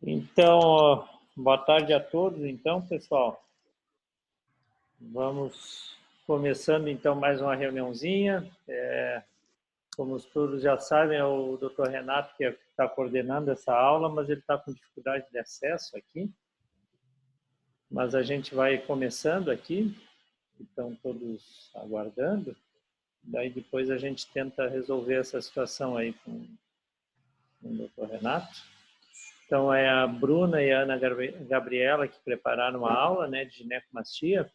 Então, boa tarde a todos. Então, pessoal, vamos começando então mais uma reuniãozinha. Como todos já sabem, é o Dr. Renato que está coordenando essa aula, mas ele está com dificuldade de acesso aqui. Mas a gente vai começando aqui, estão todos aguardando. Daí depois a gente tenta resolver essa situação aí com o Dr. Renato. Então, é a Bruna e a Ana Gabriela que prepararam a aula, né, de ginecomastia.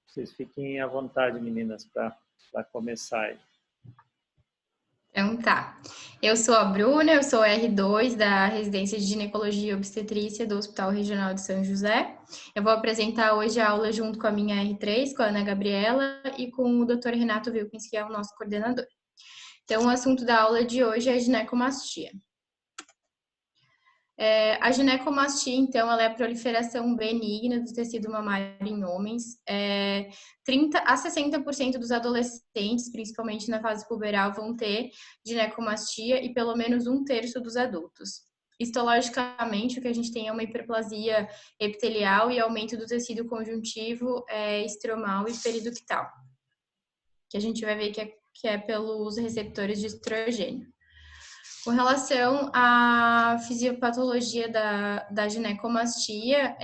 Vocês fiquem à vontade, meninas, para começar aí. Então tá. Eu sou a Bruna, eu sou R2 da Residência de Ginecologia e Obstetrícia do Hospital Regional de São José. Eu vou apresentar hoje a aula junto com a minha R3, com a Ana Gabriela e com o Dr. Renato Wilkins, que é o nosso coordenador. Então, o assunto da aula de hoje é ginecomastia. A ginecomastia, então, ela é a proliferação benigna do tecido mamário em homens. 30 a 60% dos adolescentes, principalmente na fase puberal, vão ter ginecomastia e pelo menos 1/3 dos adultos. Histologicamente, o que a gente tem é uma hiperplasia epitelial e aumento do tecido conjuntivo, estromal e periductal, que a gente vai ver que é pelos receptores de estrogênio. Com relação à fisiopatologia da ginecomastia,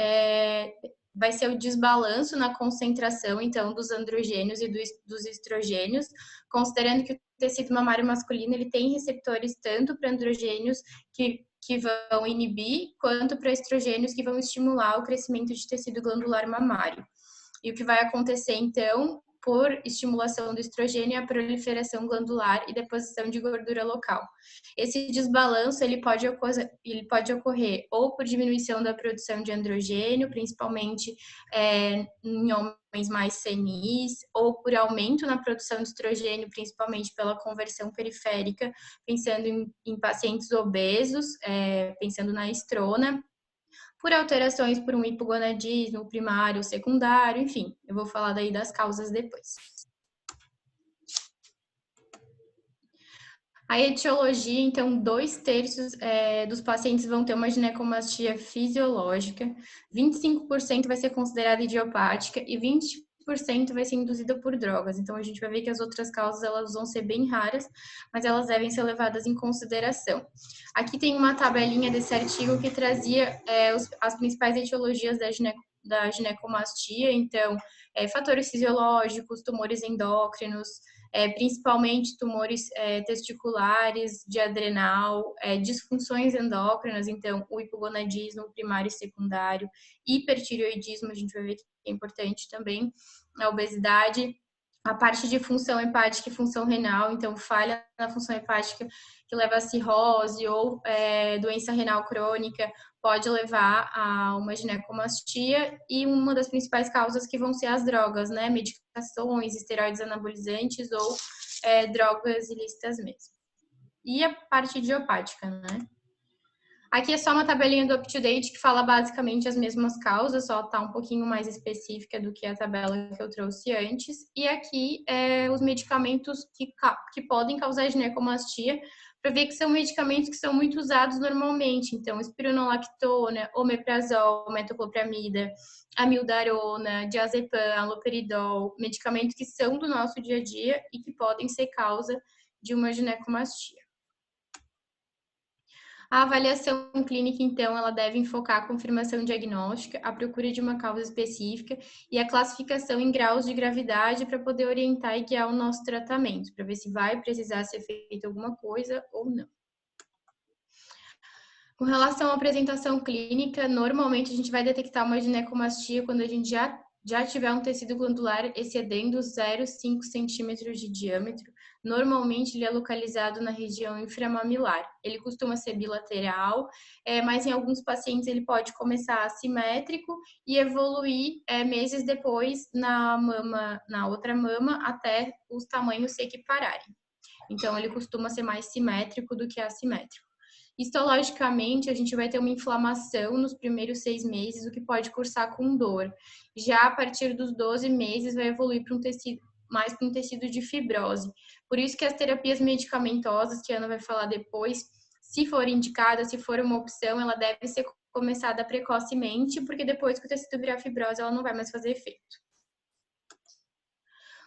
vai ser o desbalanço na concentração, então, dos androgênios e dos estrogênios, considerando que o tecido mamário masculino ele tem receptores tanto para androgênios que vão inibir, quanto para estrogênios que vão estimular o crescimento de tecido glandular mamário. E o que vai acontecer, então, por estimulação do estrogênio, a proliferação glandular e deposição de gordura local. Esse desbalanço ele pode ocorrer ou por diminuição da produção de androgênio, principalmente em homens mais senis, ou por aumento na produção de estrogênio, principalmente pela conversão periférica, pensando em pacientes obesos, pensando na estrona, por alterações por um hipogonadismo primário ou secundário, enfim, eu vou falar daí das causas depois. A etiologia, então, 2/3 dos pacientes vão ter uma ginecomastia fisiológica, 25% vai ser considerada idiopática e 20% vai ser induzida por drogas. Então, a gente vai ver que as outras causas elas vão ser bem raras, mas elas devem ser levadas em consideração. Aqui tem uma tabelinha desse artigo que trazia as principais etiologias da ginecomastia, então, fatores fisiológicos, tumores endócrinos, principalmente tumores testiculares, de adrenal, disfunções endócrinas, então o hipogonadismo primário e secundário, hipertireoidismo, a gente vai ver que é importante também, a obesidade, a parte de função hepática e função renal, então falha na função hepática que leva a cirrose ou doença renal crônica, pode levar a uma ginecomastia e uma das principais causas que vão ser as drogas, né? Medicações, esteroides anabolizantes ou drogas ilícitas mesmo. E a parte idiopática, né? Aqui é só uma tabelinha do UpToDate que fala basicamente as mesmas causas, só tá um pouquinho mais específica do que a tabela que eu trouxe antes. E aqui os medicamentos que podem causar ginecomastia, para ver que são medicamentos que são muito usados normalmente. Então, espironolactona, omeprazol, metoclopramida, amiodarona, diazepam, haloperidol, medicamentos que são do nosso dia a dia e que podem ser causa de uma ginecomastia. A avaliação clínica, então, ela deve enfocar a confirmação diagnóstica, a procura de uma causa específica e a classificação em graus de gravidade para poder orientar e guiar o nosso tratamento, para ver se vai precisar ser feita alguma coisa ou não. Com relação à apresentação clínica, normalmente a gente vai detectar uma ginecomastia quando a gente já tiver um tecido glandular excedendo 0,5 centímetros de diâmetro. Normalmente ele é localizado na região inframamilar. Ele costuma ser bilateral, mas em alguns pacientes ele pode começar assimétrico e evoluir meses depois na outra mama, até os tamanhos se equipararem. Então ele costuma ser mais simétrico do que assimétrico. Histologicamente, a gente vai ter uma inflamação nos primeiros 6 meses, o que pode cursar com dor. Já a partir dos 12 meses, vai evoluir para um tecido de fibrose. Por isso que as terapias medicamentosas, que a Ana vai falar depois, se for indicada, se for uma opção, ela deve ser começada precocemente, porque depois que o tecido virar fibrose, ela não vai mais fazer efeito.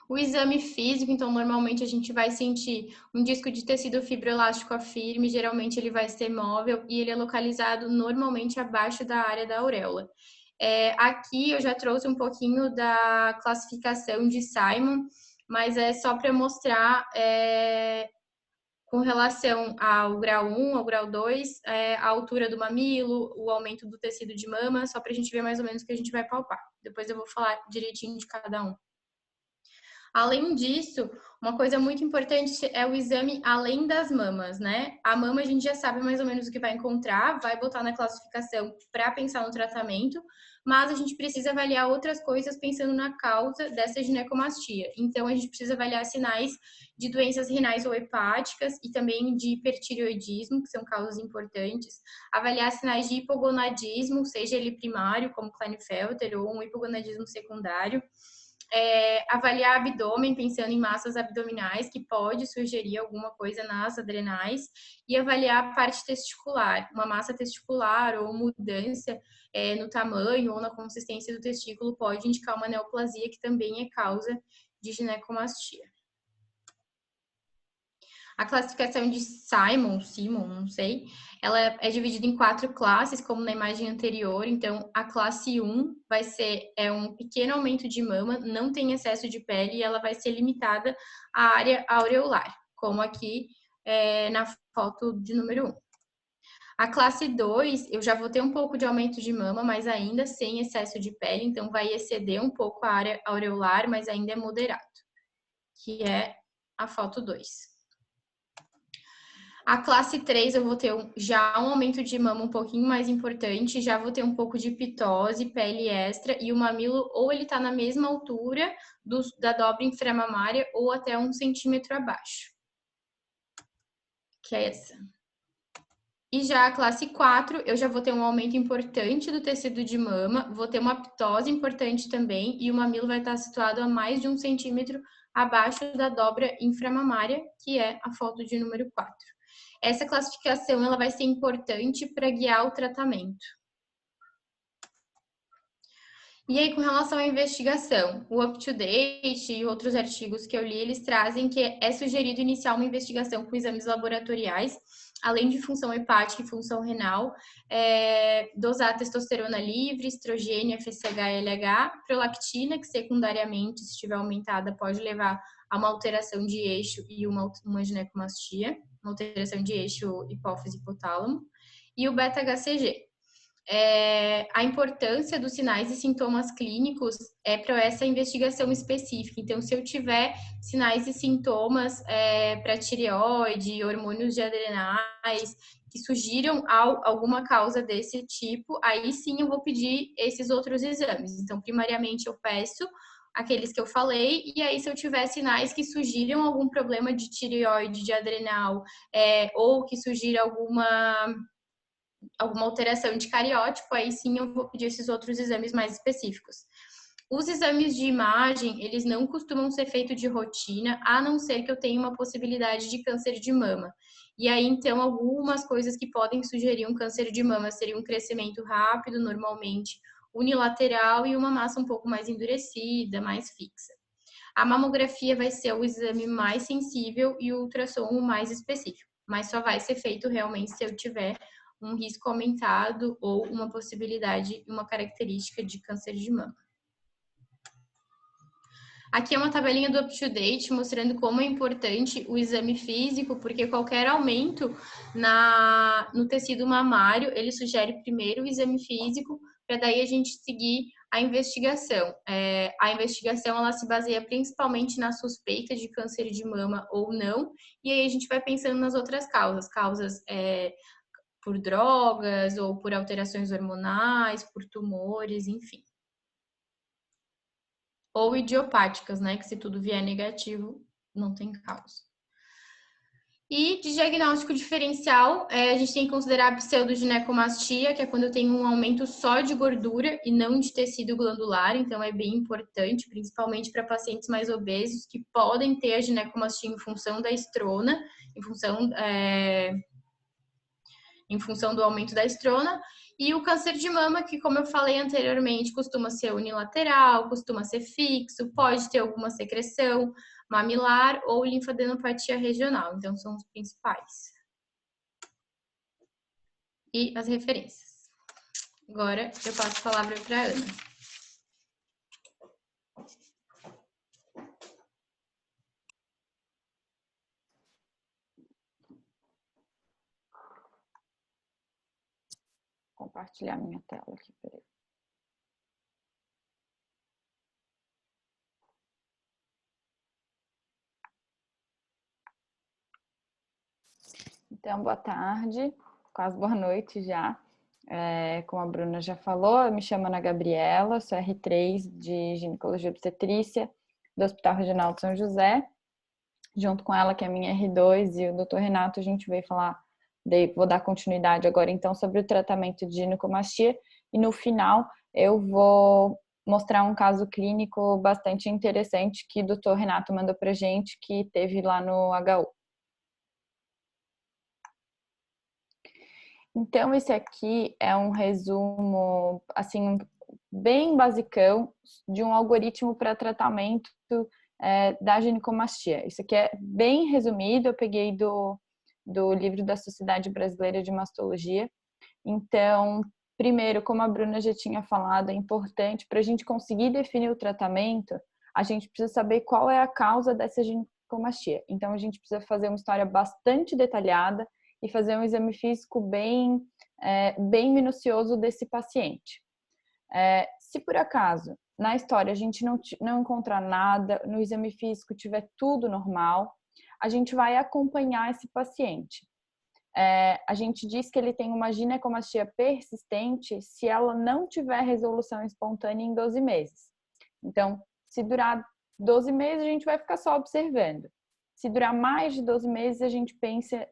O exame físico, então, normalmente a gente vai sentir um disco de tecido fibroelástico firme, geralmente ele vai ser móvel e ele é localizado normalmente abaixo da área da auréola. Aqui eu já trouxe um pouquinho da classificação de Simon, mas é só para mostrar com relação ao grau 1, ao grau 2, a altura do mamilo, o aumento do tecido de mama, só para a gente ver mais ou menos o que a gente vai palpar. Depois eu vou falar direitinho de cada um. Além disso, uma coisa muito importante é o exame além das mamas, né? A mama a gente já sabe mais ou menos o que vai encontrar, vai botar na classificação para pensar no tratamento, mas a gente precisa avaliar outras coisas pensando na causa dessa ginecomastia. Então, a gente precisa avaliar sinais de doenças renais ou hepáticas e também de hipertireoidismo, que são causas importantes. Avaliar sinais de hipogonadismo, seja ele primário, como Klinefelter, ou um hipogonadismo secundário. Avaliar abdômen, pensando em massas abdominais, que pode sugerir alguma coisa nas adrenais, e avaliar a parte testicular, uma massa testicular ou mudança no tamanho ou na consistência do testículo pode indicar uma neoplasia, que também é causa de ginecomastia. A classificação de Simon, não sei, ela é dividida em 4 classes, como na imagem anterior. Então, a classe 1 vai ser um pequeno aumento de mama, não tem excesso de pele e ela vai ser limitada à área aureolar, como aqui na foto de número 1. A classe 2, eu já vou ter um pouco de aumento de mama, mas ainda sem excesso de pele, então vai exceder um pouco a área aureolar, mas ainda é moderado, que é a foto 2. A classe 3 eu vou ter já um aumento de mama um pouquinho mais importante, já vou ter um pouco de pitose, pele extra e o mamilo ou ele tá na mesma altura da dobra inframamária ou até 1 centímetro abaixo, que é essa. E já a classe 4, eu já vou ter um aumento importante do tecido de mama, vou ter uma pitose importante também e o mamilo vai estar situado a mais de 1 centímetro abaixo da dobra inframamária, que é a foto de número 4. Essa classificação ela vai ser importante para guiar o tratamento. E aí, com relação à investigação, o UpToDate e outros artigos que eu li, eles trazem que é sugerido iniciar uma investigação com exames laboratoriais, além de função hepática e função renal, dosar testosterona livre, estrogênio, FSH e LH, prolactina, que secundariamente, se estiver aumentada, pode levar a uma alteração de eixo e uma ginecomastia, uma alteração de eixo hipófise-hipotálamo, e o beta-HCG. A importância dos sinais e sintomas clínicos para essa investigação específica. Então, se eu tiver sinais e sintomas para tireoide, hormônios de adrenais, que sugiram alguma causa desse tipo, aí sim eu vou pedir esses outros exames. Então, primariamente eu peço aqueles que eu falei, e aí se eu tiver sinais que sugiram algum problema de tireoide, de adrenal, ou que sugira alguma alteração de cariótipo, aí sim eu vou pedir esses outros exames mais específicos. Os exames de imagem, eles não costumam ser feitos de rotina, a não ser que eu tenha uma possibilidade de câncer de mama. E aí, então, algumas coisas que podem sugerir um câncer de mama seriam um crescimento rápido, normalmente unilateral, e uma massa um pouco mais endurecida, mais fixa. A mamografia vai ser o exame mais sensível e o ultrassom o mais específico, mas só vai ser feito realmente se eu tiver um risco aumentado ou uma possibilidade, uma característica de câncer de mama. Aqui é uma tabelinha do UpToDate mostrando como é importante o exame físico, porque qualquer aumento no tecido mamário, ele sugere primeiro o exame físico, para daí a gente seguir a investigação. A investigação, ela se baseia principalmente na suspeita de câncer de mama ou não, e aí a gente vai pensando nas outras causas por drogas ou por alterações hormonais, por tumores, enfim. Ou idiopáticas, né? Que se tudo vier negativo, não tem causa. E de diagnóstico diferencial, a gente tem que considerar a pseudoginecomastia, que é quando eu tenho um aumento só de gordura e não de tecido glandular, então é bem importante, principalmente para pacientes mais obesos, que podem ter a ginecomastia em função da estrona, em função em função do aumento da estrona. E o câncer de mama, que, como eu falei anteriormente, costuma ser unilateral, costuma ser fixo, pode ter alguma secreção mamilar ou linfadenopatia regional. Então, são os principais. E as referências. Agora, eu passo a palavra para a Ana. Compartilhar minha tela aqui, peraí. Então, boa tarde, quase boa noite já. Como a Bruna já falou, eu me chamo Ana Gabriela, sou R3 de Ginecologia e Obstetrícia do Hospital Regional de São José. Junto com ela, que é a minha R2, e o Dr. Renato, a gente veio falar, vou dar continuidade agora então sobre o tratamento de ginecomastia, e no final eu vou mostrar um caso clínico bastante interessante que o Dr. Renato mandou pra gente, que teve lá no HU. Então, esse aqui é um resumo, assim, bem basicão de um algoritmo para tratamento da ginecomastia. Isso aqui é bem resumido, eu peguei do livro da Sociedade Brasileira de Mastologia. Então, primeiro, como a Bruna já tinha falado, é importante para a gente conseguir definir o tratamento, a gente precisa saber qual é a causa dessa ginecomastia. Então, a gente precisa fazer uma história bastante detalhada e fazer um exame físico bem minucioso desse paciente. Se por acaso, na história, a gente não encontrar nada, no exame físico tiver tudo normal, a gente vai acompanhar esse paciente. A gente diz que ele tem uma ginecomastia persistente se ela não tiver resolução espontânea em 12 meses. Então, se durar 12 meses, a gente vai ficar só observando. Se durar mais de 12 meses, a gente pensa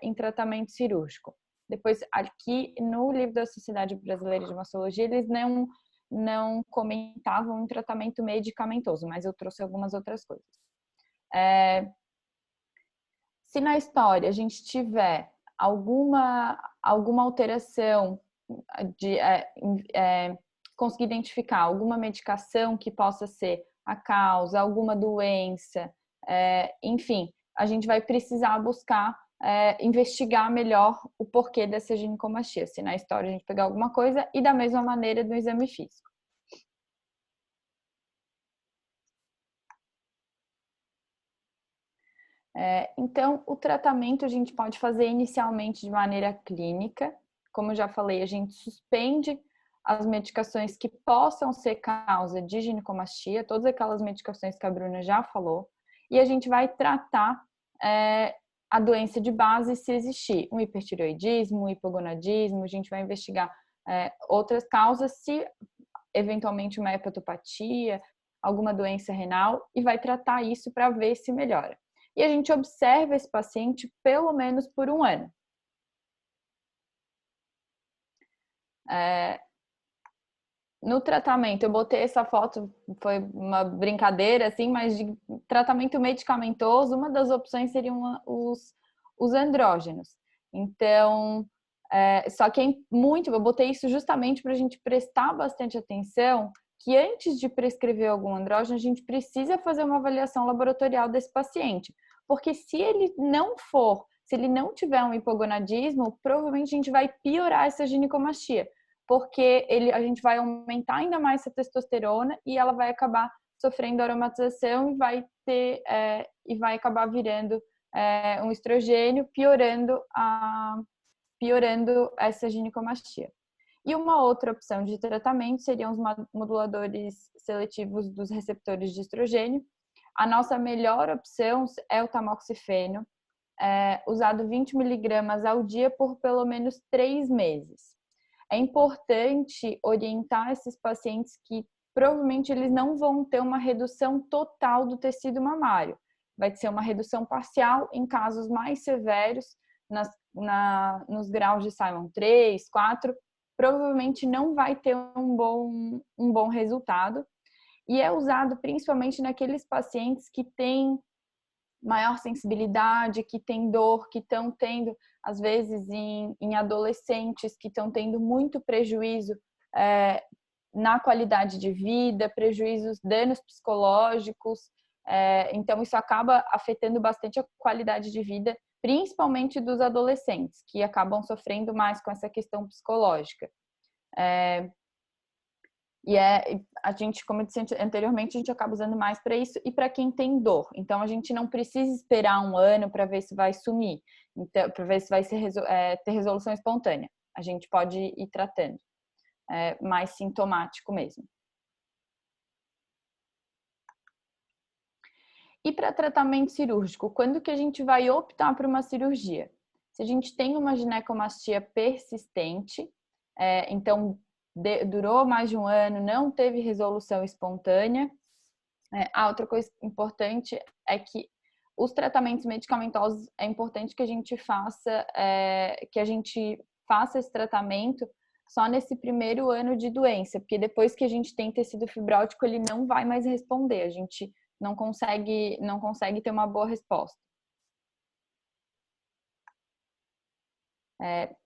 em tratamento cirúrgico. Depois, aqui no livro da Sociedade Brasileira de Mastologia, eles não comentavam um tratamento medicamentoso, mas eu trouxe algumas outras coisas. Se na história a gente tiver alguma alteração conseguir identificar alguma medicação que possa ser a causa, alguma doença, enfim, a gente vai precisar buscar investigar melhor o porquê dessa ginecomastia. Se na história a gente pegar alguma coisa, e da mesma maneira no exame físico. Então, o tratamento a gente pode fazer inicialmente de maneira clínica. Como eu já falei, a gente suspende as medicações que possam ser causa de ginecomastia, todas aquelas medicações que a Bruna já falou, e a gente vai tratar a doença de base se existir um hipertireoidismo, um hipogonadismo, a gente vai investigar outras causas, se eventualmente uma hepatopatia, alguma doença renal, e vai tratar isso para ver se melhora. E a gente observa esse paciente pelo menos por 1 ano. No tratamento, eu botei essa foto, foi uma brincadeira, assim, mas de tratamento medicamentoso, uma das opções seriam os andrógenos. Então, só que eu botei isso justamente para a gente prestar bastante atenção que antes de prescrever algum andrógeno, a gente precisa fazer uma avaliação laboratorial desse paciente. Porque se ele não tiver um hipogonadismo, provavelmente a gente vai piorar essa ginecomastia. Porque a gente vai aumentar ainda mais essa testosterona e ela vai acabar sofrendo aromatização e vai acabar virando um estrogênio, piorando essa ginecomastia. E uma outra opção de tratamento seriam os moduladores seletivos dos receptores de estrogênio. A nossa melhor opção é o tamoxifeno, usado 20 miligramas ao dia por pelo menos 3 meses. É importante orientar esses pacientes que provavelmente eles não vão ter uma redução total do tecido mamário. Vai ser uma redução parcial em casos mais severos, nos graus de Simon 3, 4, provavelmente não vai ter um bom resultado. E é usado principalmente naqueles pacientes que têm maior sensibilidade, que tem dor, que estão tendo, às vezes, em adolescentes que estão tendo muito prejuízo na qualidade de vida, prejuízos, danos psicológicos. Então, isso acaba afetando bastante a qualidade de vida, principalmente dos adolescentes, que acabam sofrendo mais com essa questão psicológica. A gente, como eu disse anteriormente, a gente acaba usando mais para isso e para quem tem dor. Então, a gente não precisa esperar um ano para ver se vai sumir, então, para ver se vai ter resolução espontânea. A gente pode ir tratando. Mais sintomático mesmo. E para tratamento cirúrgico, quando que a gente vai optar por uma cirurgia? Se a gente tem uma ginecomastia persistente, então durou mais de um ano, não teve resolução espontânea. Outra coisa importante é que os tratamentos medicamentosos, é importante que a gente faça esse tratamento só nesse primeiro ano de doença, porque depois que a gente tem tecido fibrótico, ele não vai mais responder, a gente não consegue ter uma boa resposta.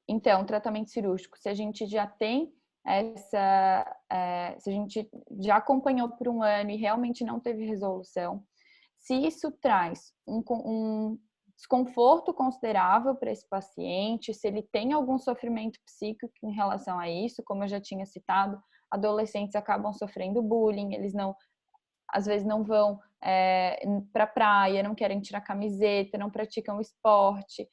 Então, tratamento cirúrgico, se a gente já tem se a gente já acompanhou por um ano e realmente não teve resolução, se isso traz um desconforto considerável para esse paciente, se ele tem algum sofrimento psíquico em relação a isso, como eu já tinha citado, adolescentes acabam sofrendo bullying, eles às vezes não vão para a praia, não querem tirar camiseta, não praticam esporte,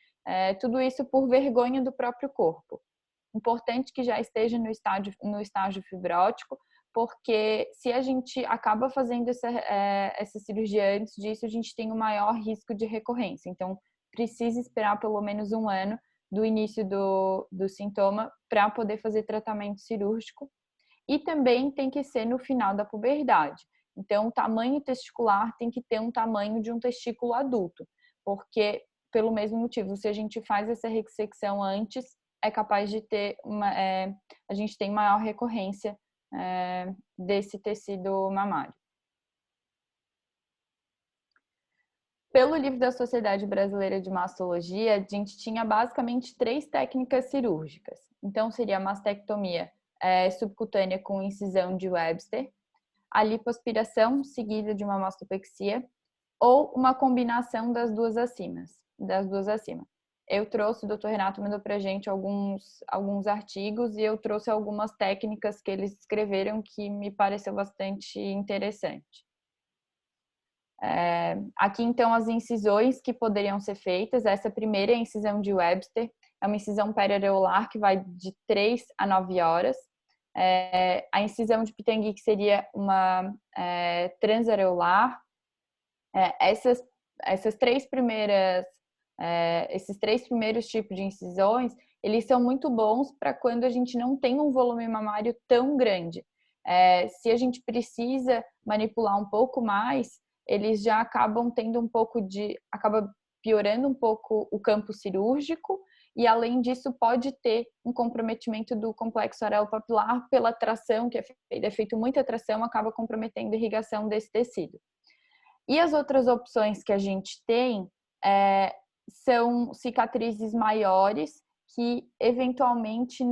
tudo isso por vergonha do próprio corpo. Importante que já esteja no estágio fibrótico, porque se a gente acaba fazendo essa cirurgia antes disso, a gente tem um maior risco de recorrência. Então, precisa esperar pelo menos um ano do início do sintoma para poder fazer tratamento cirúrgico. E também tem que ser no final da puberdade. Então, o tamanho testicular tem que ter um tamanho de um testículo adulto, porque, pelo mesmo motivo, se a gente faz essa ressecção antes, é capaz de ter a gente tem maior recorrência desse tecido mamário. Pelo livro da Sociedade Brasileira de Mastologia, a gente tinha basicamente 3 técnicas cirúrgicas. Então, seria a mastectomia subcutânea com incisão de Webster, a lipoaspiração seguida de uma mastopexia ou uma combinação das duas acima. Eu trouxe, o Dr. Renato mandou pra gente alguns artigos e eu trouxe algumas técnicas que eles escreveram que me pareceu bastante interessante. Aqui, então, as incisões que poderiam ser feitas. Essa primeira é a incisão de Webster, é uma incisão periareolar que vai de 3 a 9 horas. A incisão de Pitangui, que seria uma transareolar. Esses 3 primeiros tipos de incisões, eles são muito bons para quando a gente não tem um volume mamário tão grande. Se a gente precisa manipular um pouco mais, eles já acabam acaba piorando um pouco o campo cirúrgico e, além disso, pode ter um comprometimento do complexo areopapilar pela tração, que é feito muita tração, acaba comprometendo a irrigação desse tecido. E as outras opções que a gente tem são cicatrizes maiores que, eventualmente,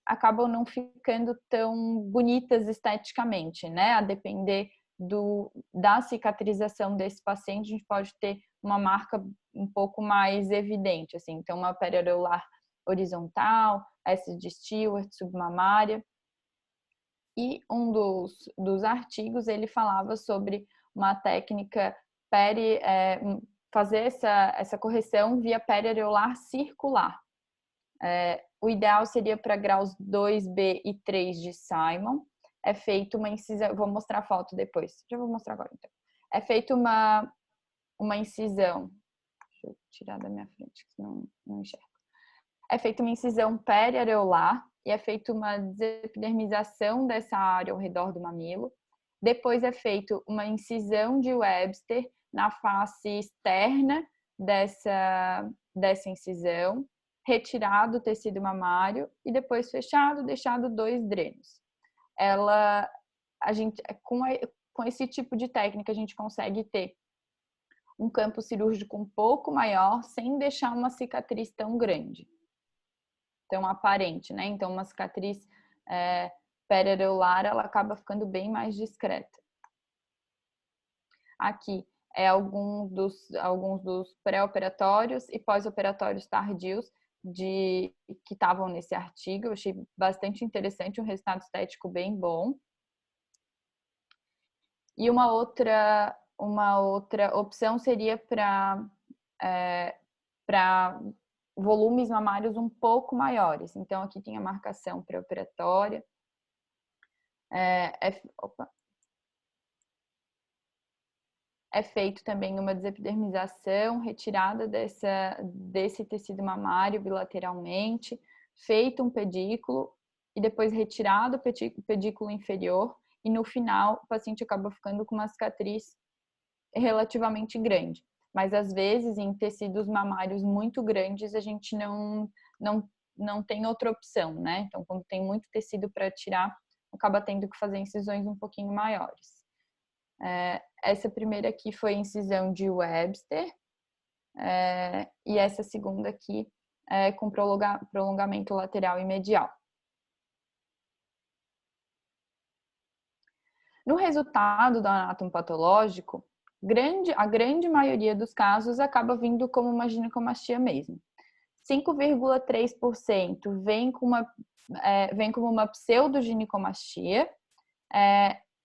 acabam não ficando tão bonitas esteticamente, né? A depender da cicatrização desse paciente, a gente pode ter uma marca um pouco mais evidente, assim. Então, uma periareolar horizontal, essa de Stewart, submamária. E um dos artigos, ele falava sobre uma técnica fazer essa correção via periareolar circular. O ideal seria para graus 2B e 3 de Simon. É feita uma incisão, vou mostrar a foto depois, já vou mostrar agora então. É feita uma incisão, deixa eu tirar da minha frente, senão não enxergo. É feita uma incisão periareolar e é feita uma desepidermização dessa área ao redor do mamilo. Depois é feita uma incisão de Webster na face externa dessa incisão, retirado o tecido mamário e depois fechado, deixado 2 drenos. Com esse tipo de técnica, a gente consegue ter um campo cirúrgico um pouco maior, sem deixar uma cicatriz tão grande, tão aparente, né? Então, uma cicatriz periareolar, ela acaba ficando bem mais discreta. Aqui é alguns dos pré-operatórios e pós-operatórios tardios que estavam nesse artigo. Eu achei bastante interessante, um resultado estético bem bom. E uma outra opção seria para volumes mamários um pouco maiores. Então, aqui tem a marcação pré-operatória. É feito também uma desepidermização, retirada desse tecido mamário bilateralmente, feito um pedículo e depois retirado o pedículo inferior, e no final o paciente acaba ficando com uma cicatriz relativamente grande. Mas às vezes em tecidos mamários muito grandes a gente não tem outra opção, né? Então, quando tem muito tecido para tirar, acaba tendo que fazer incisões um pouquinho maiores. Essa primeira aqui foi incisão de Webster, e essa segunda aqui com prolongamento lateral e medial. No resultado do anátomo patológico, a grande maioria dos casos acaba vindo como uma ginecomastia mesmo. 5,3% vem como uma pseudoginecomastia.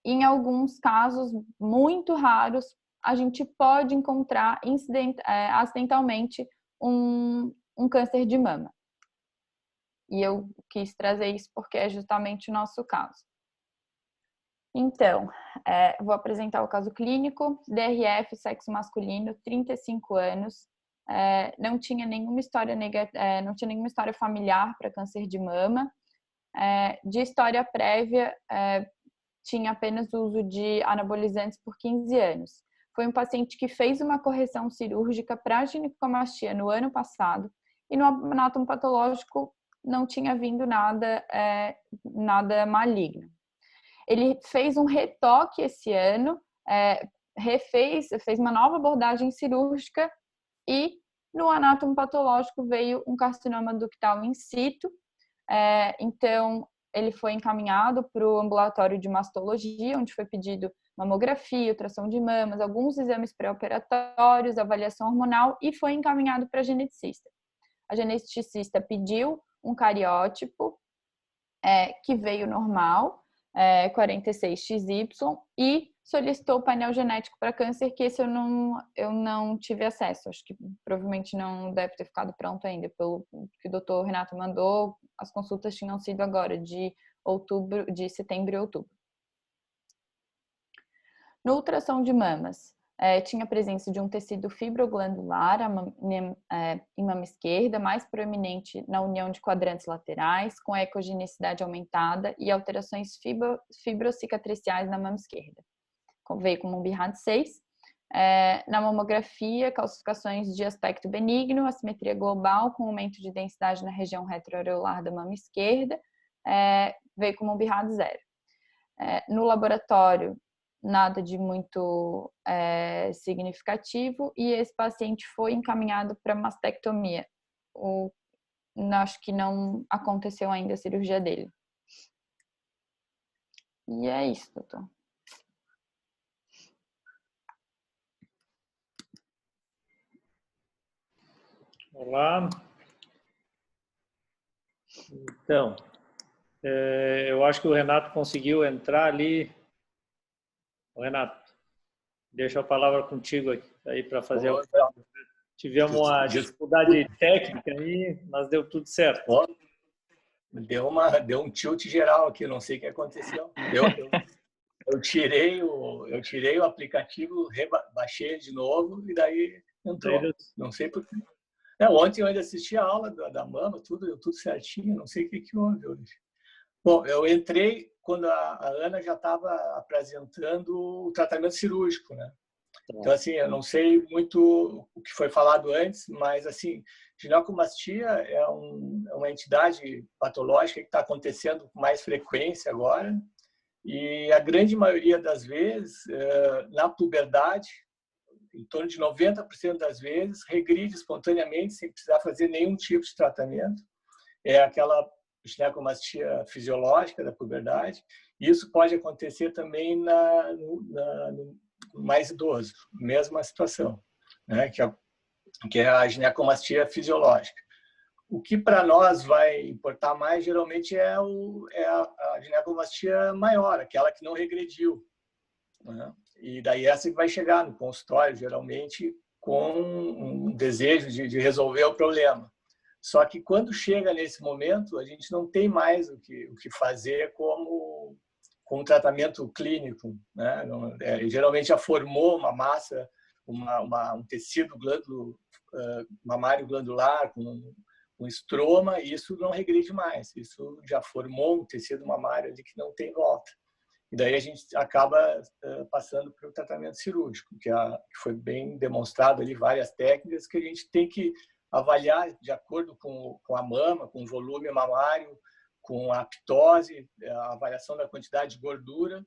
Em alguns casos muito raros, a gente pode encontrar acidentalmente um câncer de mama. E eu quis trazer isso porque é justamente o nosso caso. Então, vou apresentar o caso clínico. DRF, sexo masculino, 35 anos. Não tinha nenhuma história familiar para câncer de mama. De história prévia, tinha apenas uso de anabolizantes por 15 anos. Foi um paciente que fez uma correção cirúrgica para ginecomastia no ano passado e no anátomo patológico não tinha vindo nada maligno. Ele fez um retoque esse ano, fez uma nova abordagem cirúrgica e no anátomo patológico veio um carcinoma ductal in situ. Então, ele foi encaminhado para o ambulatório de mastologia, onde foi pedido mamografia, ultrassom de mamas, alguns exames pré-operatórios, avaliação hormonal e foi encaminhado para a geneticista. A geneticista pediu um cariótipo que veio normal, 46XY, e solicitou o painel genético para câncer, que esse eu não tive acesso. Acho que provavelmente não deve ter ficado pronto ainda, pelo que o doutor Renato mandou. As consultas tinham sido agora, de setembro e outubro. No ultrassom de mamas, tinha presença de um tecido fibroglandular em mama esquerda, mais proeminente na união de quadrantes laterais, com ecogenicidade aumentada e alterações fibrocicatriciais na mama esquerda. Veio como um BIRAD6. Na mamografia, calcificações de aspecto benigno, assimetria global com aumento de densidade na região retroareolar da mama esquerda, veio como um BIRAD0. No laboratório, nada de muito significativo, e esse paciente foi encaminhado para mastectomia. Acho que não aconteceu ainda a cirurgia dele. E é isso, doutor. Olá. Então, eu acho que o Renato conseguiu entrar ali. Renato, deixo a palavra contigo aí para fazer. Tivemos uma dificuldade técnica aí, mas deu tudo certo. Deu um tilt geral aqui, não sei o que aconteceu. Eu tirei o aplicativo, baixei de novo e daí entrou. Não sei por quê. Ontem eu ainda assisti a aula da mama, tudo certinho, não sei o que houve hoje. Bom, eu entrei quando a Ana já estava apresentando o tratamento cirúrgico, né? Então, assim, eu não sei muito o que foi falado antes, mas, assim, ginecomastia é uma entidade patológica que está acontecendo com mais frequência agora, e a grande maioria das vezes, na puberdade, em torno de 90% das vezes, regride espontaneamente, sem precisar fazer nenhum tipo de tratamento. É aquela ginecomastia fisiológica da puberdade. Isso pode acontecer também no mais idoso, mesma situação, né? Que é a ginecomastia fisiológica. O que para nós vai importar mais, geralmente, é a ginecomastia maior, aquela que não regrediu, né? E daí essa que vai chegar no consultório, geralmente, com um desejo de resolver o problema. Só que quando chega nesse momento, a gente não tem mais o que fazer como tratamento clínico, né? Geralmente já formou uma massa, um tecido mamário glandular com estroma, e isso não regride mais. Isso já formou um tecido mamário ali que não tem volta. E daí a gente acaba passando para o tratamento cirúrgico, que foi bem demonstrado ali várias técnicas que a gente tem que avaliar de acordo com a mama, com o volume mamário, com a aptose, a avaliação da quantidade de gordura.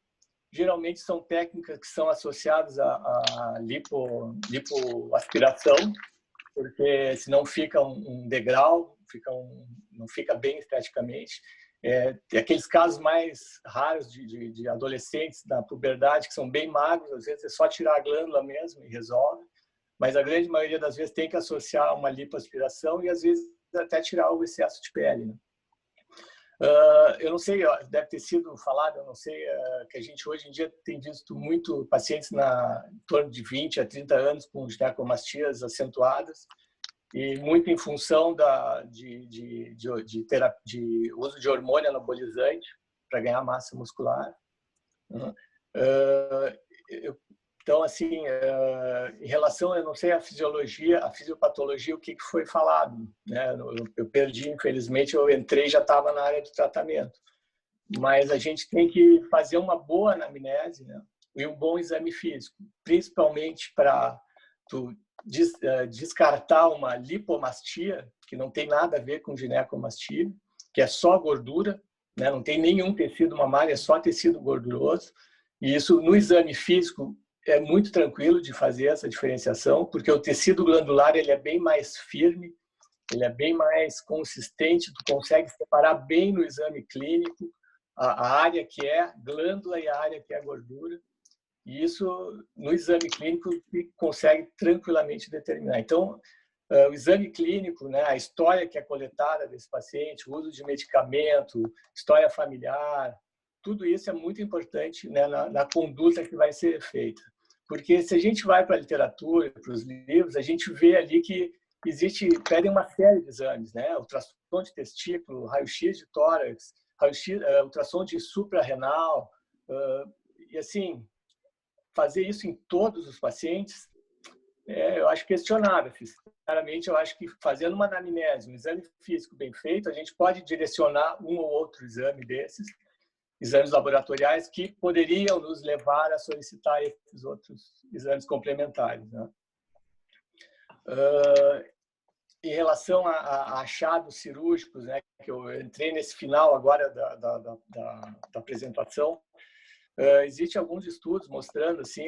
Geralmente são técnicas que são associadas à lipoaspiração, porque senão fica um degrau, não fica bem esteticamente. Tem aqueles casos mais raros de adolescentes na puberdade que são bem magros, às vezes é só tirar a glândula mesmo e resolve, mas a grande maioria das vezes tem que associar uma lipoaspiração e às vezes até tirar o excesso de pele, né? Eu não sei, deve ter sido falado, eu não sei, que a gente hoje em dia tem visto muito pacientes em torno de 20 a 30 anos com ginecomastias acentuadas, e muito em função de uso de hormônio anabolizante para ganhar massa muscular. Então, assim, em relação, eu não sei a fisiologia, a fisiopatologia, o que foi falado, né? Eu perdi, infelizmente, eu entrei e já estava na área do tratamento. Mas a gente tem que fazer uma boa anamnese, né? E um bom exame físico, principalmente para descartar uma lipomastia, que não tem nada a ver com ginecomastia, que é só gordura, né? Não tem nenhum tecido mamário, é só tecido gorduroso. E isso, no exame físico, é muito tranquilo de fazer essa diferenciação, porque o tecido glandular ele é bem mais firme, ele é bem mais consistente, tu consegue separar bem no exame clínico a área que é glândula e a área que é gordura. E isso, no exame clínico, consegue tranquilamente determinar. Então, o exame clínico, né, a história que é coletada desse paciente, o uso de medicamento, história familiar, tudo isso é muito importante, né, na conduta que vai ser feita. Porque se a gente vai para a literatura, para os livros, a gente vê ali que pedem uma série de exames, né? Ultrassom de testículo, raio-x de tórax, ultrassom de suprarrenal, e assim, fazer isso em todos os pacientes, eu acho questionável. Sinceramente, eu acho que fazendo uma anamnese, um exame físico bem feito, a gente pode direcionar um ou outro exame desses, exames laboratoriais que poderiam nos levar a solicitar esses outros exames complementares, né? Em relação a achados cirúrgicos, né, que eu entrei nesse final agora da apresentação, existem alguns estudos mostrando assim,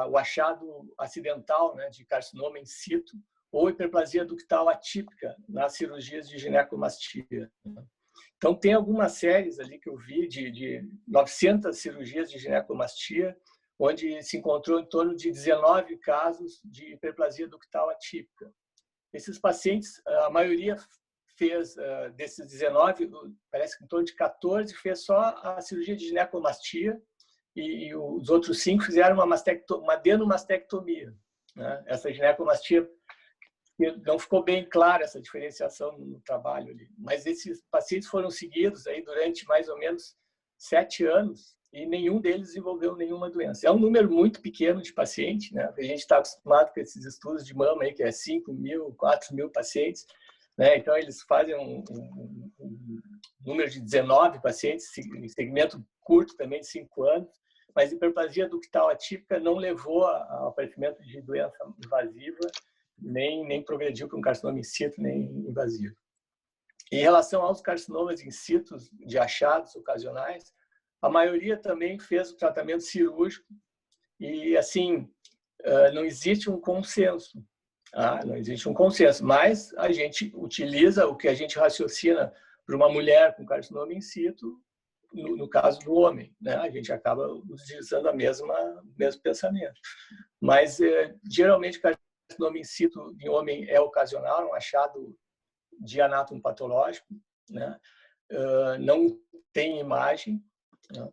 o achado acidental, né, de carcinoma in situ ou hiperplasia ductal atípica nas cirurgias de ginecomastia. Então, tem algumas séries ali que eu vi de 900 cirurgias de ginecomastia, onde se encontrou em torno de 19 casos de hiperplasia ductal atípica. Esses pacientes, a maioria fez, desses 19, parece que em torno de 14 fez só a cirurgia de ginecomastia e os outros 5 fizeram uma adenomastectomia, né? Essa ginecomastia, não ficou bem clara essa diferenciação no trabalho ali. Mas esses pacientes foram seguidos aí durante mais ou menos 7 anos e nenhum deles desenvolveu nenhuma doença. É um número muito pequeno de pacientes, né? A gente está acostumado com esses estudos de mama aí, que é 5.000, 4.000 pacientes, né? Então, eles fazem um número de 19 pacientes, em segmento curto também de 5 anos, mas hiperplasia ductal atípica não levou ao aparecimento de doença invasiva, nem progrediu para um carcinoma in situ, nem invasivo. Em relação aos carcinomas in situ de achados ocasionais, a maioria também fez o tratamento cirúrgico e, assim, não existe um consenso. Não existe um consenso, mas a gente utiliza o que a gente raciocina para uma mulher com carcinoma in situ, no caso do homem, né? A gente acaba utilizando o mesmo pensamento. Mas, geralmente, o carcinoma in situ em homem é ocasional, é um achado de anátomo patológico, né? Não tem imagem, né?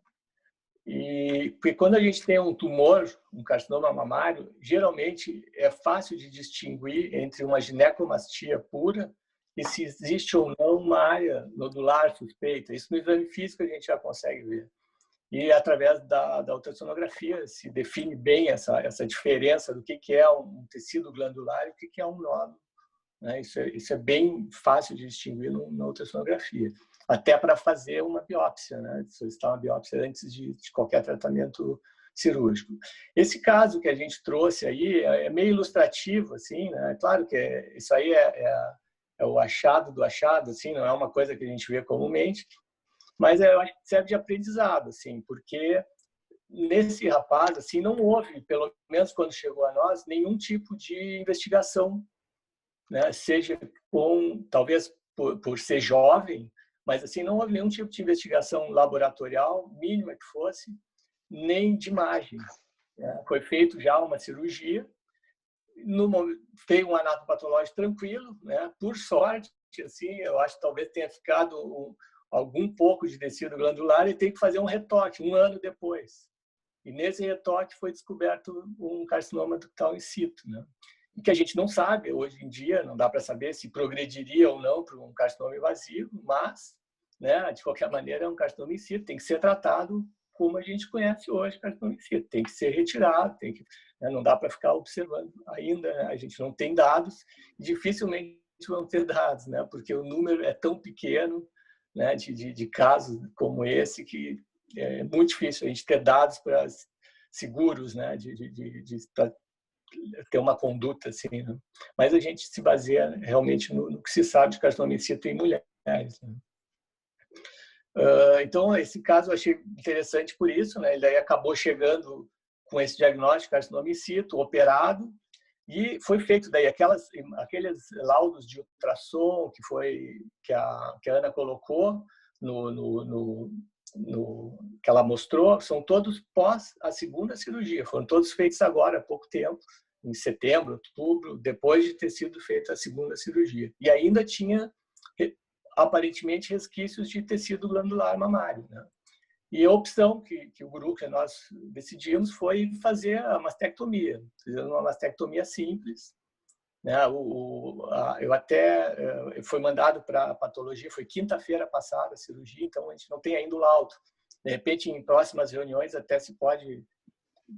E porque quando a gente tem um tumor, um carcinoma mamário, geralmente é fácil de distinguir entre uma ginecomastia pura e se existe ou não uma área nodular suspeita. Isso no exame físico a gente já consegue ver. E através da ultrassonografia se define bem essa diferença do que é um tecido glandular e o que é um nódulo, né? Isso é bem fácil de distinguir na ultrassonografia. Até para fazer uma biópsia, né? Solicitar uma biópsia antes de qualquer tratamento cirúrgico. Esse caso que a gente trouxe aí é meio ilustrativo, assim, né? Claro que isso aí é o achado do achado, assim, não é uma coisa que a gente vê comumente, mas eu acho que serve de aprendizado, assim, porque nesse rapaz, assim, não houve, pelo menos quando chegou a nós, nenhum tipo de investigação, né? Seja talvez por ser jovem, mas assim não houve nenhum tipo de investigação laboratorial, mínima que fosse, nem de imagem, né? Foi feito já uma cirurgia, veio um anatopatológico tranquilo, né? Por sorte, assim, eu acho que talvez tenha ficado algum pouco de tecido glandular e tem que fazer um retoque 1 ano depois. E nesse retoque foi descoberto um carcinoma ductal in situ, né? E que a gente não sabe hoje em dia, não dá para saber se progrediria ou não para um carcinoma invasivo, mas, né, de qualquer maneira é um carcinoma in situ, tem que ser tratado como a gente conhece hoje carcinoma in situ, tem que ser retirado, né, não dá para ficar observando ainda, né? A gente não tem dados, dificilmente vão ter dados, né, porque o número é tão pequeno, né, de casos como esse que é muito difícil a gente ter dados para seguros, né, para ter uma conduta assim, né? Mas a gente se baseia realmente no que se sabe de carcinoma in situ em mulheres, né? Então esse caso eu achei interessante por isso, né? Ele aí acabou chegando com esse diagnóstico de carcinoma in situ, operado, e foi feito daí aqueles laudos de ultrassom que a Ana colocou que ela mostrou, são todos pós a segunda cirurgia, foram todos feitos agora há pouco tempo, em setembro, outubro, depois de ter sido feita a segunda cirurgia. E ainda tinha aparentemente resquícios de tecido glandular mamário, né? E a opção que o grupo que nós decidimos foi fazer a mastectomia, fazendo uma mastectomia simples, né? Foi mandado para a patologia, foi quinta-feira passada a cirurgia, então a gente não tem ainda o laudo. De repente, em próximas reuniões, até se pode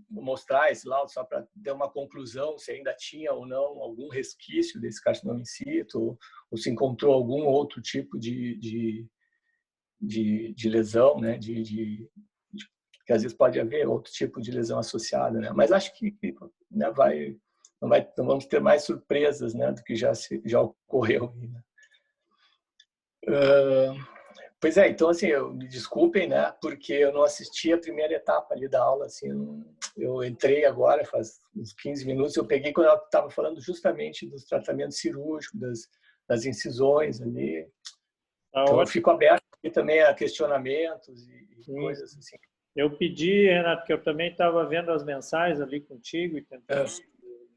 mostrar esse laudo só para ter uma conclusão se ainda tinha ou não algum resquício desse carcinoma in situ, ou se encontrou algum outro tipo de lesão, né? Que às vezes pode haver outro tipo de lesão associada, né? Mas acho que né, não vamos ter mais surpresas, né, do que já ocorreu. Né? Pois é, então assim, me desculpem, né, porque eu não assisti a primeira etapa ali da aula, assim, eu entrei agora, faz uns 15 minutos, eu peguei quando ela estava falando justamente dos tratamentos cirúrgicos, das incisões ali. Então eu fico aberto aqui também a questionamentos e coisas assim. Eu pedi, Renato, que eu também estava vendo as mensagens ali contigo e tentando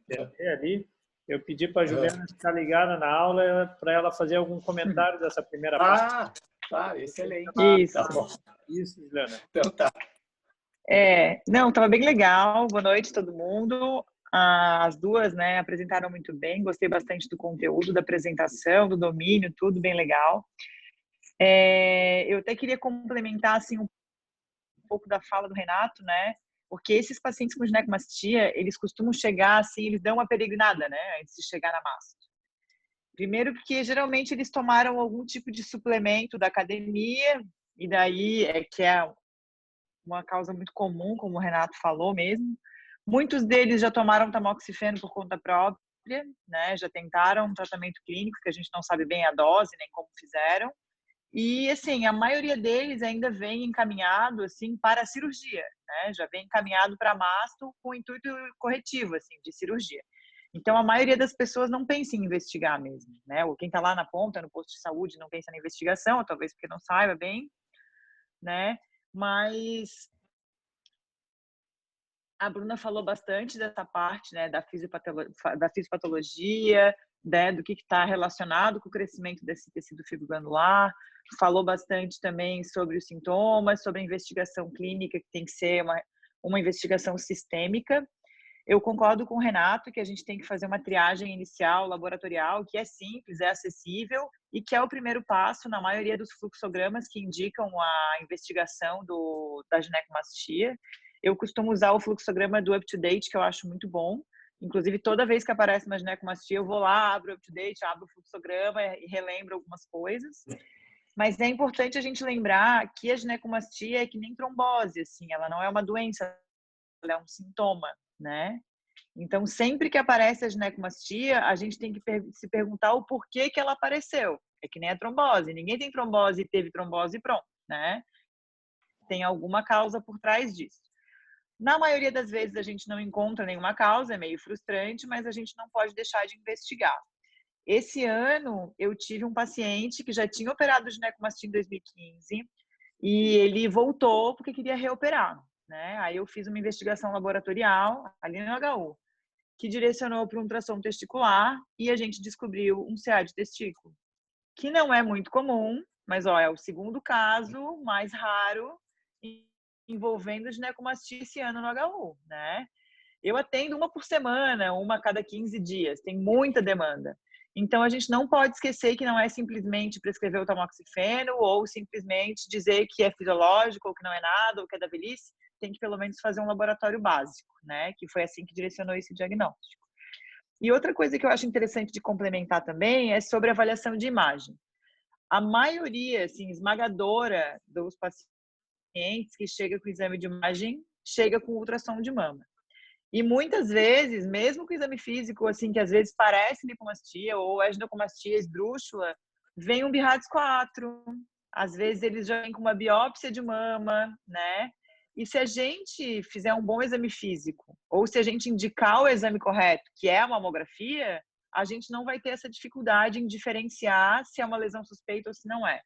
entender ali. Eu pedi para a Juliana ficar ligada na aula para ela fazer algum comentário dessa primeira parte. Claro, excelente. Isso. Tá bom. Isso, Juliana. Então tá. Não, estava bem legal. Boa noite, todo mundo. As duas, né, apresentaram muito bem. Gostei bastante do conteúdo, da apresentação, do domínio, tudo bem legal. Eu até queria complementar assim um pouco da fala do Renato, né? Porque esses pacientes com ginecomastia, eles costumam chegar assim, eles dão uma peregrinada, né, antes de chegar na mastectomia. Primeiro porque geralmente eles tomaram algum tipo de suplemento da academia, e daí que é uma causa muito comum, como o Renato falou mesmo. Muitos deles já tomaram tamoxifeno por conta própria, né? Já tentaram um tratamento clínico, que a gente não sabe bem a dose, nem como fizeram. E, assim, a maioria deles ainda vem encaminhado, assim, para a cirurgia, né? Já vem encaminhado para masto com intuito corretivo, assim, de cirurgia. Então, a maioria das pessoas não pensa em investigar mesmo, né? Ou quem está lá na ponta, no posto de saúde, não pensa na investigação, ou talvez porque não saiba bem, né? Mas a Bruna falou bastante dessa parte, né, da fisiopatologia, né, do que está relacionado com o crescimento desse tecido fibroglandular. Falou bastante também sobre os sintomas, sobre a investigação clínica, que tem que ser uma investigação sistêmica. Eu concordo com o Renato que a gente tem que fazer uma triagem inicial laboratorial, que é simples, é acessível e que é o primeiro passo na maioria dos fluxogramas que indicam a investigação da ginecomastia. Eu costumo usar o fluxograma do UpToDate, que eu acho muito bom. Inclusive, toda vez que aparece uma ginecomastia, eu vou lá, abro o UpToDate, abro o fluxograma e relembro algumas coisas. Mas é importante a gente lembrar que a ginecomastia é que nem trombose, assim, ela não é uma doença, ela é um sintoma, né? Então, sempre que aparece a ginecomastia, a gente tem que se perguntar o porquê que ela apareceu. É que nem a trombose. Ninguém tem trombose e teve trombose e pronto, né? Tem alguma causa por trás disso. Na maioria das vezes a gente não encontra nenhuma causa, é meio frustrante, mas a gente não pode deixar de investigar. Esse ano eu tive um paciente que já tinha operado ginecomastia em 2015 e ele voltou porque queria reoperar, né? Aí eu fiz uma investigação laboratorial ali no HU, que direcionou para um ultrassom testicular e a gente descobriu um CA de testículo, que não é muito comum, mas ó, é o segundo caso mais raro envolvendo ginecomastia esse ano no HU, né? Eu atendo uma por semana, uma a cada 15 dias, tem muita demanda. Então, a gente não pode esquecer que não é simplesmente prescrever o tamoxifeno ou simplesmente dizer que é fisiológico ou que não é nada ou que é da velhice. Tem que, pelo menos, fazer um laboratório básico, né? Que foi assim que direcionou esse diagnóstico. E outra coisa que eu acho interessante de complementar também é sobre a avaliação de imagem. A maioria, assim, esmagadora dos pacientes que chega com exame de imagem, chega com ultrassom de mama. E muitas vezes, mesmo com o exame físico, assim, que às vezes parece lipomastia ou é ginecomastia esdrúxula, vem um BIRADS 4. Às vezes eles já vêm com uma biópsia de mama, né? E se a gente fizer um bom exame físico, ou se a gente indicar o exame correto, que é a mamografia, a gente não vai ter essa dificuldade em diferenciar se é uma lesão suspeita ou se não é.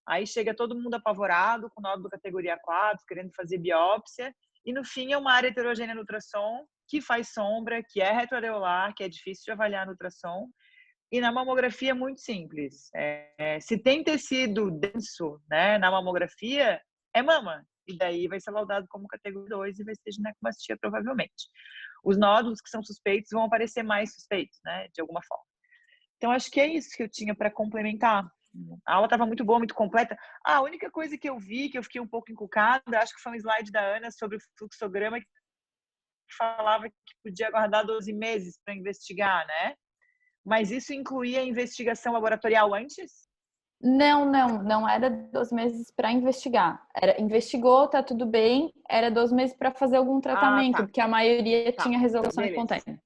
Aí chega todo mundo apavorado, com nódulo categoria 4, querendo fazer biópsia, e no fim é uma área heterogênea no ultrassom, que faz sombra, que é retroareolar, que é difícil de avaliar no ultrassom. E na mamografia é muito simples. Se tem tecido denso, né, na mamografia, é mama. E daí vai ser laudado como categoria 2 e vai ser ginecomastia provavelmente. Os nódulos que são suspeitos vão aparecer mais suspeitos, né, de alguma forma. Então, acho que é isso que eu tinha para complementar. A aula estava muito boa, muito completa. A única coisa que eu vi, que eu fiquei um pouco encucada, acho que foi um slide da Ana sobre o fluxograma que falava que podia aguardar 12 meses para investigar, né? Mas isso incluía a investigação laboratorial antes? Não era 12 meses para investigar. Investigou, tá tudo bem, era 12 meses para fazer algum tratamento, tá. Porque a maioria tinha resolução espontânea.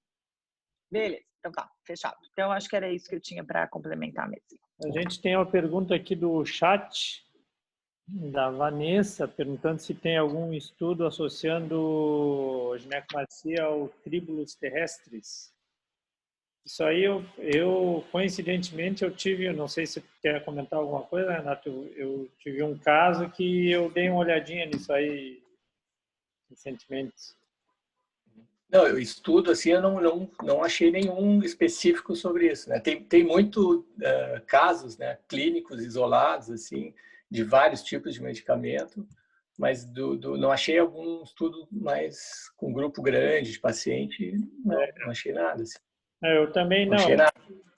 Beleza, então tá, fechado. Então acho que era isso que eu tinha para complementar mesmo. A gente tem uma pergunta aqui do chat, da Vanessa, perguntando se tem algum estudo associando ginecomastia ao tríbulos terrestres. Isso aí, eu coincidentemente, eu tive, não sei se você quer comentar alguma coisa, Renato, eu tive um caso que eu dei uma olhadinha nisso aí recentemente. Não, eu estudo assim, eu não achei nenhum específico sobre isso, né? Tem muito casos, né, clínicos isolados assim, de vários tipos de medicamento, mas não achei algum estudo mais com grupo grande de paciente, não achei nada assim. Eu também não. Achei nada.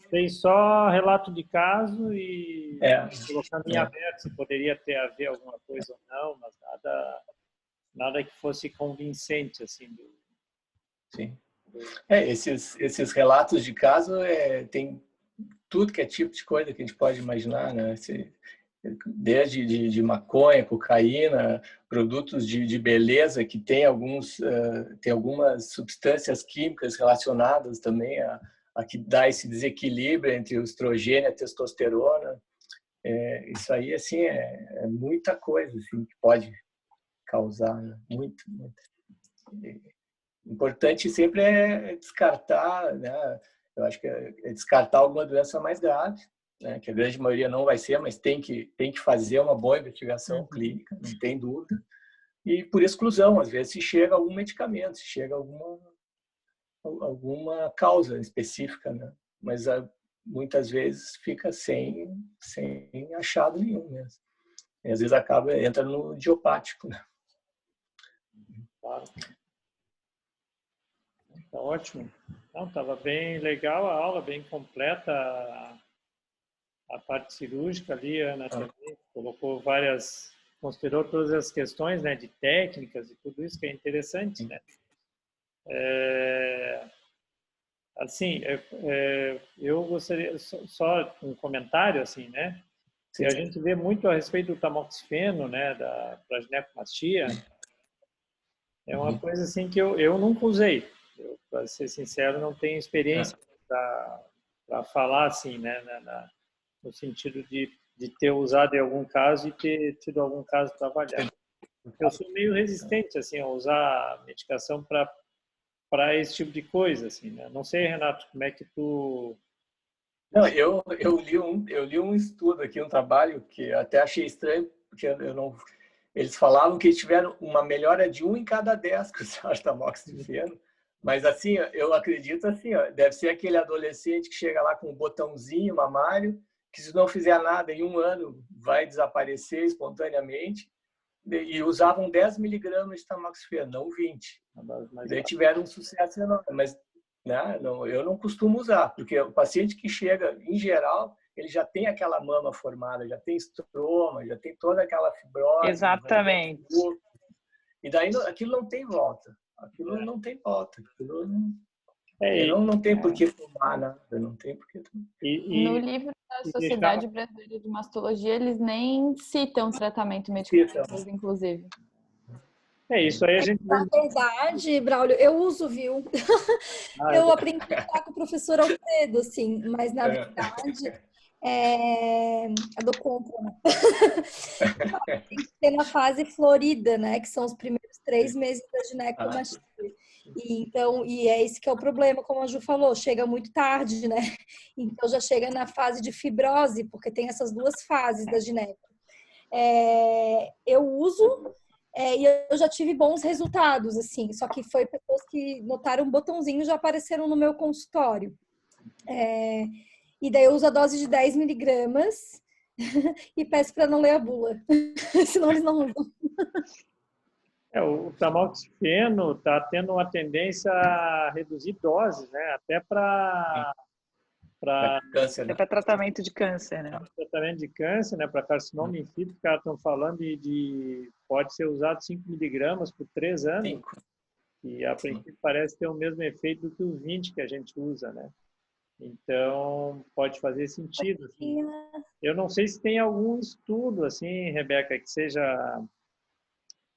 Tem só relato de caso e colocando em aberto se poderia ter a ver alguma coisa ou não, mas nada que fosse convincente assim. Sim. Esses relatos de caso tem tudo que é tipo de coisa que a gente pode imaginar, né? Desde de maconha, cocaína, produtos de beleza que tem algumas substâncias químicas relacionadas também a que dá esse desequilíbrio entre o estrogênio e a testosterona. Isso aí, assim, é muita coisa, assim, que pode causar, né? Muito, muito. Importante sempre é descartar, né? Eu acho que é descartar alguma doença mais grave, né? Que a grande maioria não vai ser, mas tem que fazer uma boa investigação clínica, não tem dúvida. E por exclusão, às vezes se chega a algum medicamento, se chega a alguma causa específica, né? Mas muitas vezes fica sem achado nenhum mesmo. E às vezes entra no idiopático, né? Claro. Tá ótimo. Não, estava bem legal a aula, bem completa a parte cirúrgica ali, a Ana também colocou considerou todas as questões, né, de técnicas e tudo isso que é interessante, né? Assim, eu gostaria só um comentário, assim, né? Sim. E a gente vê muito a respeito do tamoxifeno, né, para ginecomastia. É uma coisa assim que eu nunca usei. Para ser sincero, não tenho experiência para falar assim, né, no sentido de ter usado em algum caso e ter tido algum caso trabalhado. Eu sou meio resistente assim a usar medicação para esse tipo de coisa, assim, né? Não sei, Renato, como é que tu... Não, eu li um estudo aqui, um trabalho que até achei estranho, porque eu não... Eles falavam que tiveram uma melhora de 1 em cada 10 que usaram tamoxifeno, mas assim, eu acredito assim, ó, deve ser aquele adolescente que chega lá com um botãozinho mamário, que se não fizer nada em 1 ano vai desaparecer espontaneamente, e usavam 10 miligramas de tamoxifeno, não 20. Daí tiveram um sucesso enorme, mas né, eu não costumo usar, porque o paciente que chega, em geral, ele já tem aquela mama formada, já tem estroma, já tem toda aquela fibrose. Exatamente. E daí aquilo não tem volta. Aquilo não tem volta. Aquilo não tem por que tomar nada, não tem por que tomar. No livro da Sociedade Brasileira de Mastologia, eles nem citam tratamento medicamentoso, inclusive. Isso aí a gente... Na verdade, Braulio, eu uso, viu? Eu aprendi a usar com o professor Alfredo, assim, mas na verdade eu dou contra, né? Tem que ter na fase florida, né? Que são os primeiros 3 meses da ginecomastia. E é esse que é o problema, como a Ju falou, chega muito tarde, né? Então já chega na fase de fibrose, porque tem essas 2 fases da gineco. Eu uso... e eu já tive bons resultados, assim, só que foi pessoas que notaram um botãozinho e já apareceram no meu consultório. E daí eu uso a dose de 10 miligramas e peço para não ler a bula, senão eles não usam. O tamoxifeno está tendo uma tendência a reduzir doses, né? Até para câncer, né? É para tratamento de câncer, né? Tratamento de câncer, né? Para carcinoma in situ, os caras estão falando pode ser usado 5 miligramas por 3 anos. 5. E a princípio parece ter o mesmo efeito do que os 20 que a gente usa, né? Então pode fazer sentido. Assim. Eu não sei se tem algum estudo assim, Rebeca, que seja...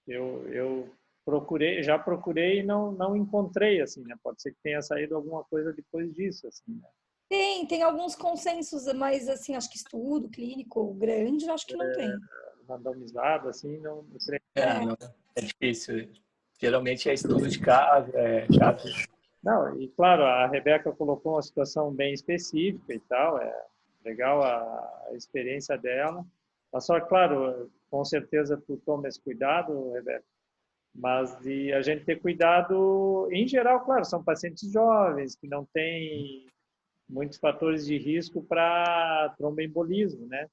Eu já procurei e não encontrei, assim, né? Pode ser que tenha saído alguma coisa depois disso, assim, né? Tem alguns consensos, mas assim, acho que estudo clínico grande, acho que não tem. Randomizado, assim, não sei. Não, é difícil. Geralmente é estudo de caso, Não, e claro, a Rebeca colocou uma situação bem específica e tal, é legal a experiência dela. Mas só, claro, com certeza tu toma esse cuidado, Rebeca, mas de a gente ter cuidado, em geral, claro, são pacientes jovens que não têm muitos fatores de risco para tromboembolismo, né?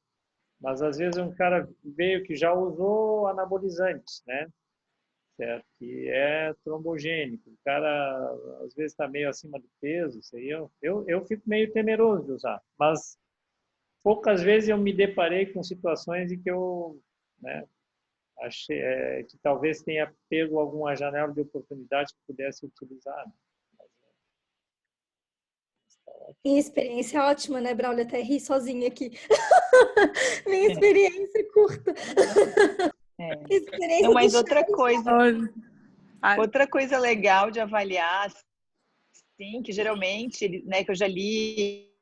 Mas às vezes um cara veio que já usou anabolizantes, né? Certo? Que é trombogênico. O cara às vezes está meio acima do peso, isso aí eu fico meio temeroso de usar. Mas poucas vezes eu me deparei com situações em que eu, né, achei que talvez tenha pego alguma janela de oportunidade que pudesse utilizar. Né? Minha experiência é ótima, né, Braulio? Até ri sozinha aqui. Minha experiência é curta. Não, mas outra coisa legal de avaliar, sim, que geralmente, né, que eu já li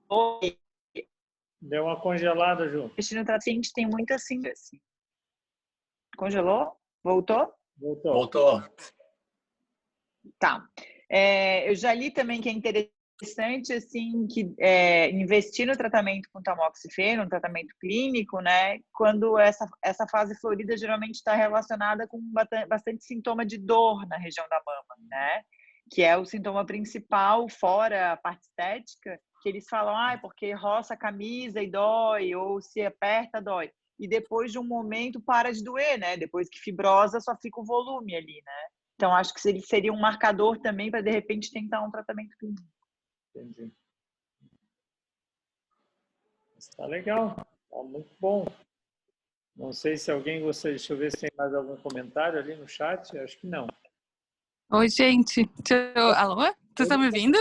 Oi. Deu uma congelada, Ju. Intestino traciente tem muita síndrome. Congelou? Voltou? Voltou. Tá. Eu já li também que é interessante, assim, que investir no tratamento com tamoxifeno, no tratamento clínico, né? Quando essa fase florida geralmente está relacionada com bastante sintoma de dor na região da mama, né? Que é o sintoma principal, fora a parte estética, que eles falam, porque roça a camisa e dói, ou se aperta, dói. E depois de um momento para de doer, né? Depois que fibrosa, só fica o volume ali, né? Então, acho que ele seria um marcador também para, de repente, tentar um tratamento clínico. Entendi. Está legal. Tá muito bom. Não sei se alguém gostaria... Deixa eu ver se tem mais algum comentário ali no chat. Acho que não. Oi, gente. Alô? Vocês estão me ouvindo?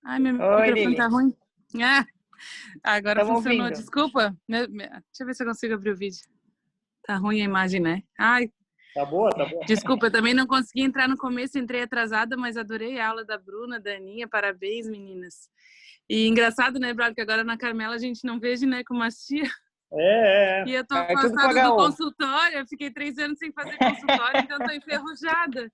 Ai, meu microfone Lili. tá ruim. Agora Tamo funcionou. ouvindo. Desculpa. Deixa eu ver se eu consigo abrir o vídeo. Tá ruim a imagem, né? Ai, Tá boa, tá boa. desculpa, eu também não consegui entrar no começo, entrei atrasada, mas adorei a aula da Bruna, da Aninha. Parabéns, meninas. E engraçado, né, Brado, que agora na Carmela a gente não vê ginecomastia. É. E eu tô tudo com afastada do HO. consultório, eu fiquei 3 anos sem fazer consultório, então tô enferrujada.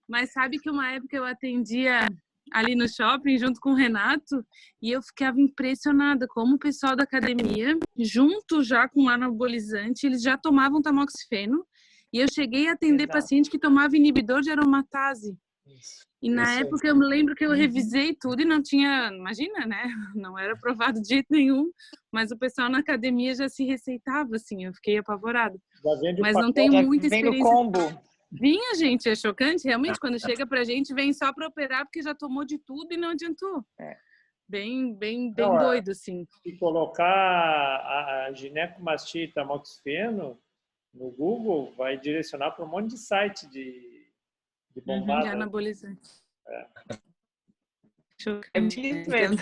Mas sabe que uma época eu atendia ali no shopping junto com o Renato e eu ficava impressionada como o pessoal da academia, junto já com o anabolizante, eles já tomavam tamoxifeno e eu cheguei a atender Exato. paciente que tomava inibidor de aromatase. E na Isso aí. época eu me lembro que eu revisei tudo e não tinha, imagina, né? Não era aprovado de jeito nenhum, mas o pessoal na academia já se receitava, assim, eu fiquei apavorada. Já vende o Mas não pacote. tenho Já muita vem no experiência. combo. Vinha, gente, é chocante. Realmente, quando chega pra gente, vem só pra operar porque já tomou de tudo e não adiantou. Bem Não, doido, assim. Se colocar a ginecomastia e tamoxifeno no Google, vai direcionar para um monte de site de De bombada. anabolizante. É Chocante. isso mesmo.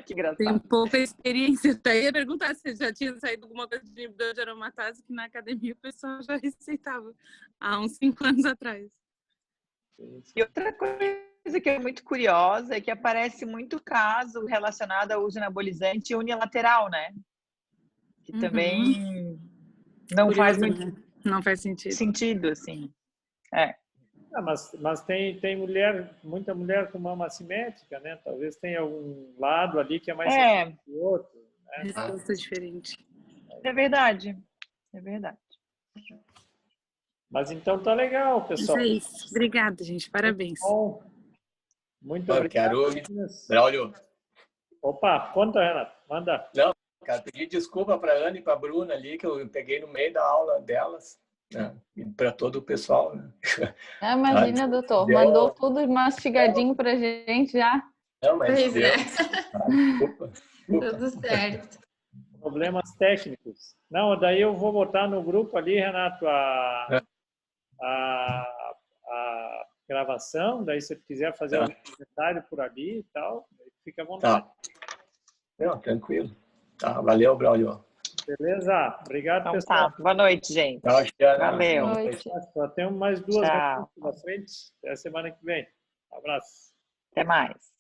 Que engraçado. Tem pouca experiência. Até ia perguntar se já tinha saído alguma coisa de inibidor de aromatase, que na academia o pessoal já receitava há uns 5 anos atrás. E outra coisa que é muito curiosa é que aparece muito caso relacionado ao uso de anabolizante unilateral, né? Que também não Curioso, faz muito né? Não faz sentido. sentido, assim. Mas tem muita mulher com mama assimétrica, né? Talvez tenha algum lado ali que é mais sensível que o outro. Né? Resposta diferente. É verdade. É verdade. Mas então tá legal, pessoal. Isso é isso. Obrigada, gente. Parabéns. Bom, muito Eu obrigado. quero, Braulio, Opa, conta, Renato. Manda. quero pedir desculpa para a Ana e para a Bruna ali, que eu peguei no meio da aula delas, né? E para todo o pessoal. Né? Imagina, doutor. Deu. Mandou tudo mastigadinho pra gente já. Não, mas Pois deu. é. Desculpa. Tudo certo. Problemas técnicos. Não, daí eu vou botar no grupo ali, Renato, a gravação. Daí, se você quiser fazer algum comentário por ali e tal, fica à vontade. Tá. Não, tranquilo. Tá, valeu, Braulio. Beleza? Obrigado, Então pessoal. tá. Boa noite, gente. Tchau, Xana. Valeu. Boa noite. Só temos mais 2 Tchau. na frente. Até a semana que vem. Um abraço. Até mais.